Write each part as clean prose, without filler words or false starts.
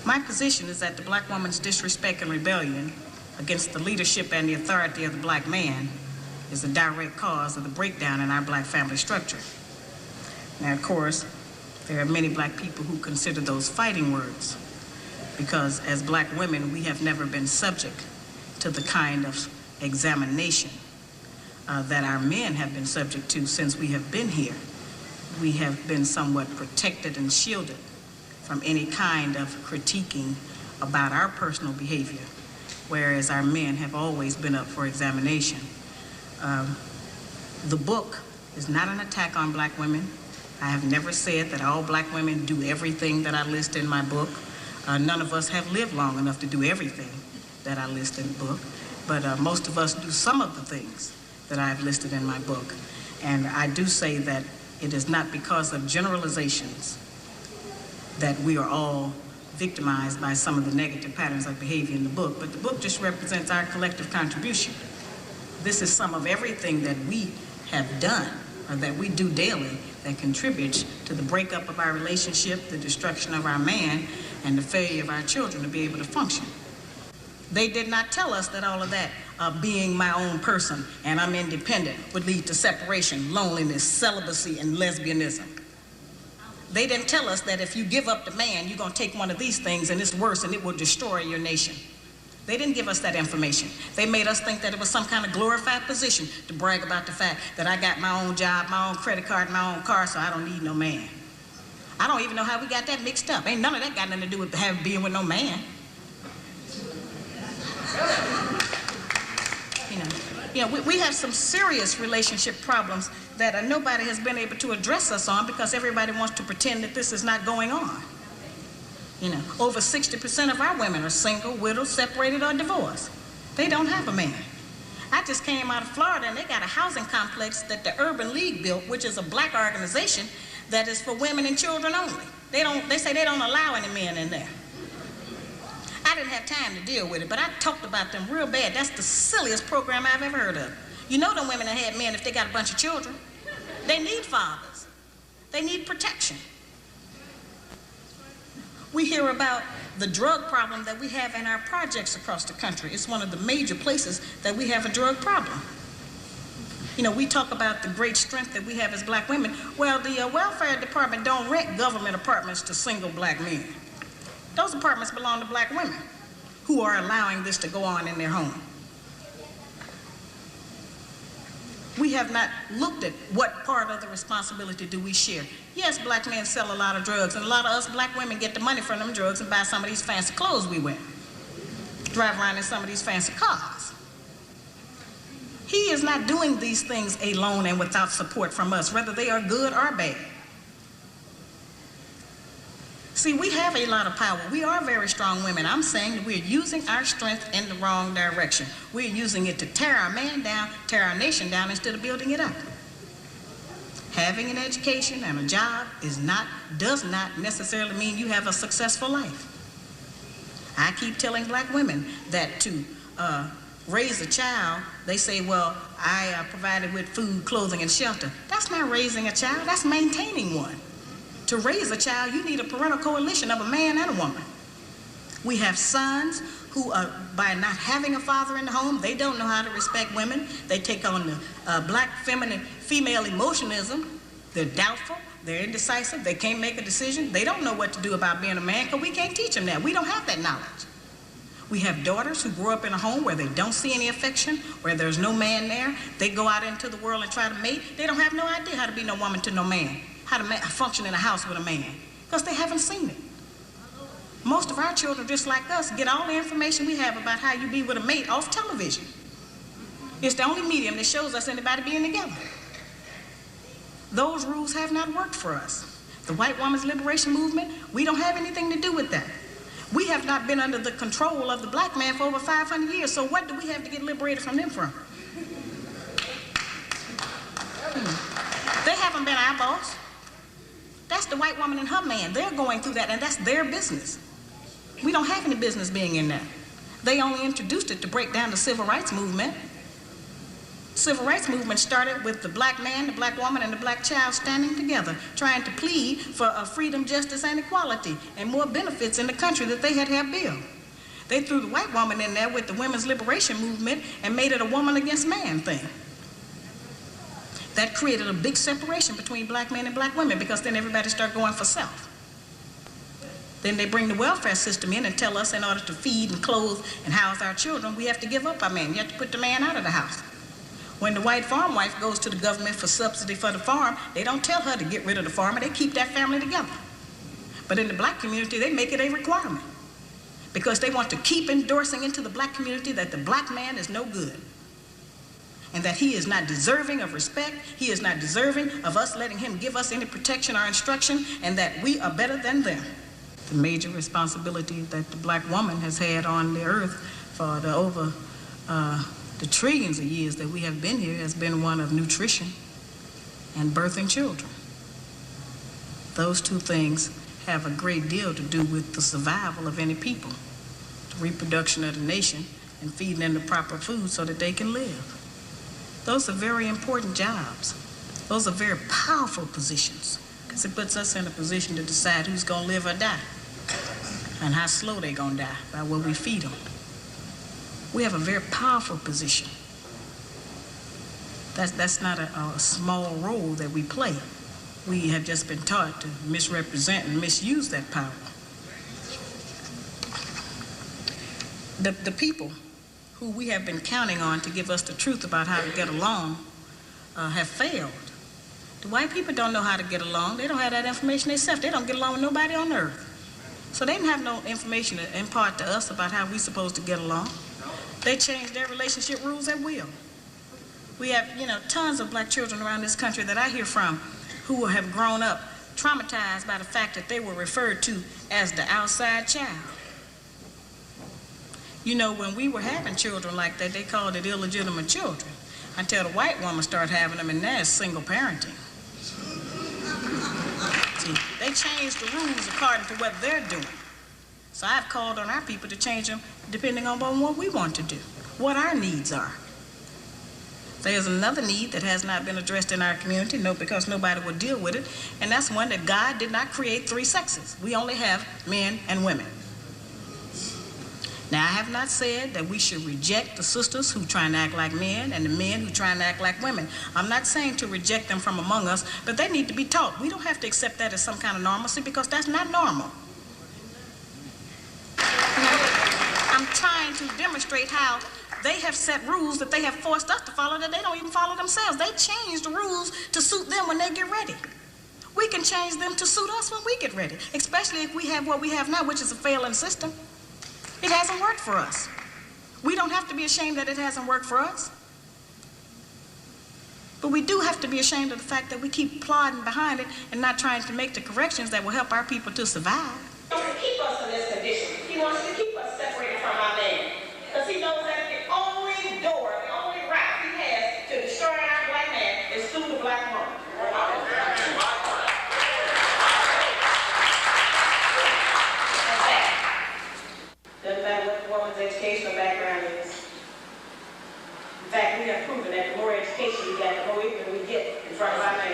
My position is that the black woman's disrespect and rebellion against the leadership and the authority of the black man is a direct cause of the breakdown in our black family structure. Now, of course, there are many black people who consider those fighting words because as black women, we have never been subject to the kind of examination that our men have been subject to since we have been here. We have been somewhat protected and shielded from any kind of critiquing about our personal behavior, whereas our men have always been up for examination. The book is not an attack on black women. I have never said that all black women do everything that I list in my book. None of us have lived long enough to do everything that I list in the book, but most of us do some of the things that I've listed in my book. And I do say that it is not because of generalizations that we are all victimized by some of the negative patterns of behavior in the book, but the book just represents our collective contribution. This is some of everything that we have done, or that we do daily, that contributes to the breakup of our relationship, the destruction of our man, and the failure of our children to be able to function. They did not tell us that all of that, being my own person and I'm independent, would lead to separation, loneliness, celibacy, and lesbianism. They didn't tell us that if you give up the man, you're gonna take one of these things and it's worse and it will destroy your nation. They didn't give us that information. They made us think that it was some kind of glorified position to brag about the fact that I got my own job, my own credit card, my own car, so I don't need no man. I don't even know how we got that mixed up. Ain't none of that got nothing to do with being with no man. We have some serious relationship problems that nobody has been able to address us on because everybody wants to pretend that this is not going on. Over 60% of our women are single, widowed, separated, or divorced. They don't have a man. I just came out of Florida and they got a housing complex that the Urban League built, which is a black organization that is for women and children only. They say they don't allow any men in there. I didn't have time to deal with it, but I talked about them real bad. That's the silliest program I've ever heard of. You know them women that had men if they got a bunch of children. They need fathers. They need protection. We hear about the drug problem that we have in our projects across the country. It's one of the major places that we have a drug problem. We talk about the great strength that we have as black women. Well, the welfare department don't rent government apartments to single black men. Those apartments belong to black women who are allowing this to go on in their home. We have not looked at what part of the responsibility do we share. Yes, black men sell a lot of drugs, and a lot of us black women get the money from them drugs and buy some of these fancy clothes we wear. Drive around in some of these fancy cars. He is not doing these things alone and without support from us, whether they are good or bad. See, we have a lot of power. We are very strong women. I'm saying that we're using our strength in the wrong direction. We're using it to tear our man down, tear our nation down instead of building it up. Having an education and a job does not necessarily mean you have a successful life. I keep telling black women that to raise a child, they say, well, I provided with food, clothing, and shelter. That's not raising a child, that's maintaining one. To raise a child, you need a parental coalition of a man and a woman. We have sons who, by not having a father in the home, they don't know how to respect women. They take on the black female emotionalism. They're doubtful, they're indecisive, they can't make a decision. They don't know what to do about being a man because we can't teach them that. We don't have that knowledge. We have daughters who grow up in a home where they don't see any affection, where there's no man there. They go out into the world and try to mate. They don't have no idea how to be no woman to no man, how to function in a house with a man, because they haven't seen it. Most of our children, just like us, get all the information we have about how you be with a mate off television. It's the only medium that shows us anybody being together. Those rules have not worked for us. The white woman's liberation movement, we don't have anything to do with that. We have not been under the control of the black man for over 500 years, so what do we have to get liberated from them from? They haven't been our boss. That's the white woman and her man. They're going through that, and that's their business. We don't have any business being in that. They only introduced it to break down the civil rights movement. Civil rights movement started with the black man, the black woman, and the black child standing together, trying to plead for freedom, justice, and equality, and more benefits in the country that they had built. They threw the white woman in there with the women's liberation movement and made it a woman against man thing. That created a big separation between black men and black women, because then everybody started going for self. Then they bring the welfare system in and tell us in order to feed and clothe and house our children, we have to give up our man. You have to put the man out of the house. When the white farm wife goes to the government for subsidy for the farm, they don't tell her to get rid of the farmer, they keep that family together. But in the black community, they make it a requirement, because they want to keep endorsing into the black community that the black man is no good, and that he is not deserving of respect, he is not deserving of us letting him give us any protection or instruction, and that we are better than them. The major responsibility that the black woman has had on the earth for the trillions of years that we have been here has been one of nutrition and birthing children. Those two things have a great deal to do with the survival of any people, the reproduction of the nation, and feeding them the proper food so that they can live. Those are very important jobs. Those are very powerful positions, because it puts us in a position to decide who's going to live or die, and how slow they're going to die by what we feed them. We have a very powerful position. That's not a small role that we play. We have just been taught to misrepresent and misuse that power. The people who we have been counting on to give us the truth about how to get along have failed. The white people don't know how to get along. They don't have that information themselves. They don't get along with nobody on earth. So they didn't have no information to impart to us about how we're supposed to get along. They changed their relationship rules at will. We have, tons of black children around this country that I hear from who have grown up traumatized by the fact that they were referred to as the outside child. When we were having children like that, they called it illegitimate children, until the white woman started having them, and now it's single parenting. See, they changed the rules according to what they're doing. So I've called on our people to change them depending on what we want to do, what our needs are. There's another need that has not been addressed in our community, because nobody will deal with it, and that's one that God did not create three sexes. We only have men and women. Now, I have not said that we should reject the sisters who try and act like men and the men who try and act like women. I'm not saying to reject them from among us, but they need to be taught. We don't have to accept that as some kind of normalcy, because that's not normal. I'm trying to demonstrate how they have set rules that they have forced us to follow that they don't even follow themselves. They change the rules to suit them when they get ready. We can change them to suit us when we get ready, especially if we have what we have now, which is a failing system. It hasn't worked for us. We don't have to be ashamed that it hasn't worked for us. But we do have to be ashamed of the fact that we keep plodding behind it and not trying to make the corrections that will help our people to survive. He wants to keep us in this condition. He wants to keep us separated from our man, because he knows that the only door, the only route he has to destroy our black man is through the black woman. Doesn't matter what the woman's educational background is. In fact, we have proven that the more education we get, the more ignorant we get in front of our man.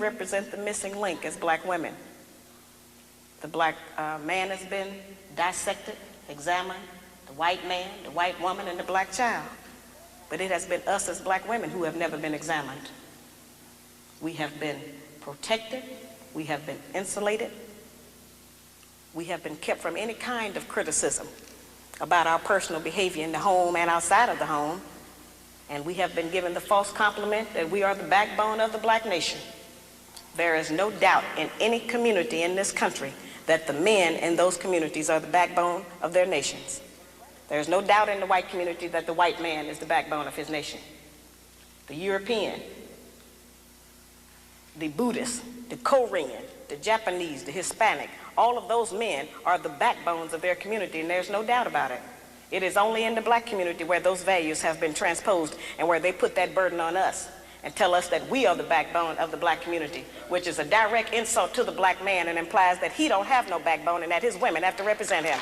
represent the missing link as black women. The black man has been dissected, examined, the white man, the white woman, and the black child. But it has been us as black women who have never been examined. We have been protected, we have been insulated, we have been kept from any kind of criticism about our personal behavior in the home and outside of the home, and we have been given the false compliment that we are the backbone of the black nation. There is no doubt in any community in this country that the men in those communities are the backbone of their nations. There is no doubt in the white community that the white man is the backbone of his nation. The European, the Buddhist, the Korean, the Japanese, the Hispanic, all of those men are the backbones of their community, and there's no doubt about it. It is only in the black community where those values have been transposed and where they put that burden on us and tell us that we are the backbone of the black community, which is a direct insult to the black man and implies that he don't have no backbone and that his women have to represent him.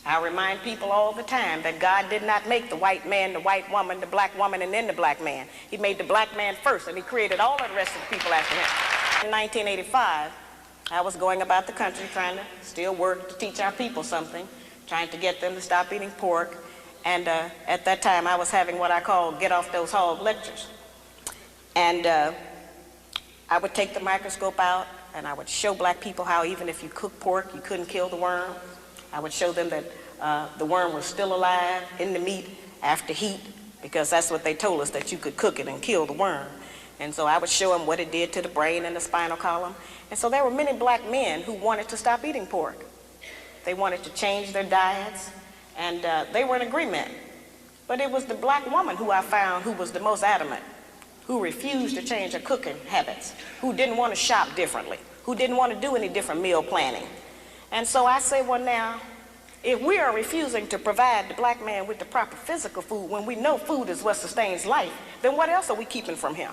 I remind people all the time that God did not make the white man, the white woman, the black woman, and then the black man. He made the black man first, and he created all of the rest of the people after him. In 1985, I was going about the country trying to still work to teach our people something, trying to get them to stop eating pork. And at that time, I was having what I call get off those hog lectures. And I would take the microscope out, and I would show black people how even if you cook pork, you couldn't kill the worm. I would show them that the worm was still alive in the meat after heat, because that's what they told us, that you could cook it and kill the worm. And so I would show them what it did to the brain and the spinal column. And so there were many black men who wanted to stop eating pork. They wanted to change their diets, and they were in agreement. But it was the black woman who I found who was the most adamant, who refused to change her cooking habits, who didn't want to shop differently, who didn't want to do any different meal planning. And so I say, well now, if we are refusing to provide the black man with the proper physical food when we know food is what sustains life, then what else are we keeping from him?